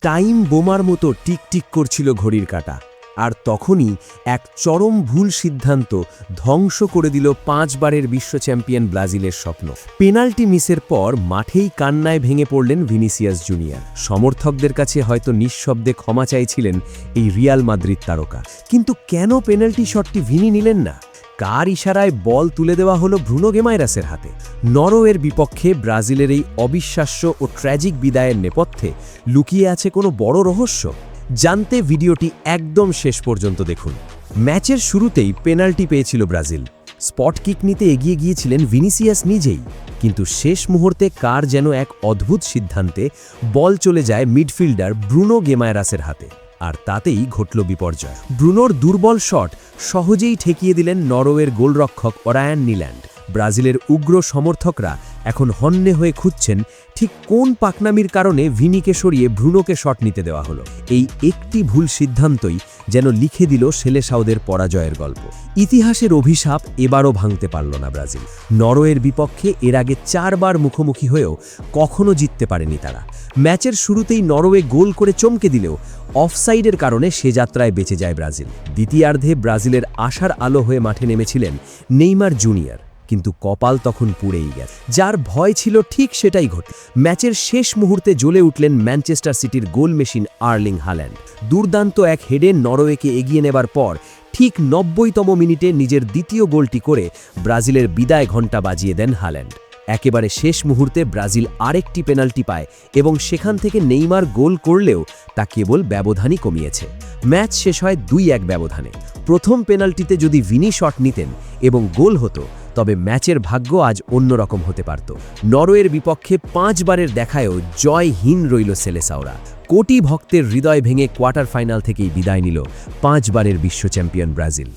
Time বোমার মতো টিকটিক করছিল ঘড়ির কাঁটা। আর তখনই এক চরম ভুল সিদ্ধান্ত ধ্বংস করে দিল 5 বারের বিশ্ব চ্যাম্পিয়ন ব্রাজিলের স্বপ্ন। পেনাল্টি মিসের পর মাঠেই কান্নায় ভেঙে পড়লেন ভিনিসিয়াস জুনিয়র। সমর্থকদের কাছে হয়তো নিঃশব্দে ক্ষমা চাইছিলেন এই রিয়াল মাদ্রিদ তারকা। কিন্তু কেন পেনাল্টি শটটি ভিনি নিলেন না? কার ইশারায় বল তুলে দেওয়া হলো ব্রুনো গেমাইরাসের হাতে? নরওয়ের বিপক্ষে ব্রাজিলের এই অবিশ্বাস্য ও ট্র্যাজিক বিদায়ের নেপথ্যে লুকিয়ে আছে কোনো বড় রহস্য? জানতে ভিডিওটি একদম শেষ পর্যন্ত দেখুন। ম্যাচের শুরুতেই পেনাল্টি পেয়েছিল ব্রাজিল। স্পট কিক নিতে এগিয়ে গিয়েছিলেন ভিনিসিয়াস নিজেই, কিন্তু শেষ মুহূর্তে কার যেন এক অদ্ভুত সিদ্ধান্তে বল চলে যায় মিডফিল্ডার ব্রুনো গেমাইরাসের হাতে। আর তাতেই ঘটল বিপর্যয়। ব্রুনোর দুর্বল শট সহজেই ঠেকিয়ে দিলেন নরওয়ের গোলরক্ষক অরায়ান নিল্যান্ড। ব্রাজিলের উগ্র সমর্থকরা এখন হন্যে হয়ে খুঁজছেন ঠিক কোন পাকনামির কারণে ভিনিকে সরিয়ে ব্রুনোকে শট নিতে দেওয়া হলো। এই একটি ভুল সিদ্ধান্তই যেন লিখে দিল সেলেসাওদের পরাজয়ের গল্প। ইতিহাসের অভিশাপ এবারও ভাঙতে পারল না ব্রাজিল। নরওয়ের বিপক্ষে এর আগে 4 বার মুখোমুখি হয়েও কখনো জিততে পারেনি তারা। ম্যাচের শুরুতেই নরওয়ে গোল করে চমকে দিলেও অফসাইডের কারণে সে যাত্রায় বেঁচে যায় ব্রাজিল। দ্বিতীয়ার্ধে ব্রাজিলের আশার আলো হয়ে মাঠে নেমেছিলেন নেইমার জুনিয়র, কিন্তু কপাল তখন পুড়েই গেছে। যার ভয় ছিল ঠিক সেটাই ঘটল। ম্যাচের শেষ মুহূর্তে জ্বলে উঠলেন ম্যানচেস্টার সিটির গোল মেশিন আর্লিং হাল্যান্ড। দুর্দান্ত এক হেডে নরওয়েকে এগিয়ে নেবার পর ঠিক 90তম মিনিটে নিজের দ্বিতীয় গোলটি করে ব্রাজিলের বিদায় ঘণ্টা বাজিয়ে দেন হাল্যান্ড। একেবারে শেষ মুহূর্তে ব্রাজিল আরেকটি পেনাল্টি পায় এবং সেখান থেকে নেইমার গোল করলেও তা কেবল ব্যবধানই কমিয়েছে। ম্যাচ শেষ হয় 2-1 ব্যবধানে। প্রথম পেনাল্টিতে যদি ভিনি শট নিতেন এবং গোল হতো, তবে ম্যাচের ভাগ্য আজ অন্যরকম হতে পারত। নরওয়ের বিপক্ষে 5 বারের দেখায়ও জয়হীন রইল সেলেসাওরা। কোটি ভক্তের হৃদয় ভেঙে কোয়ার্টার ফাইনাল থেকেই বিদায় নিল 5 বারের বিশ্ব চ্যাম্পিয়ন ব্রাজিল।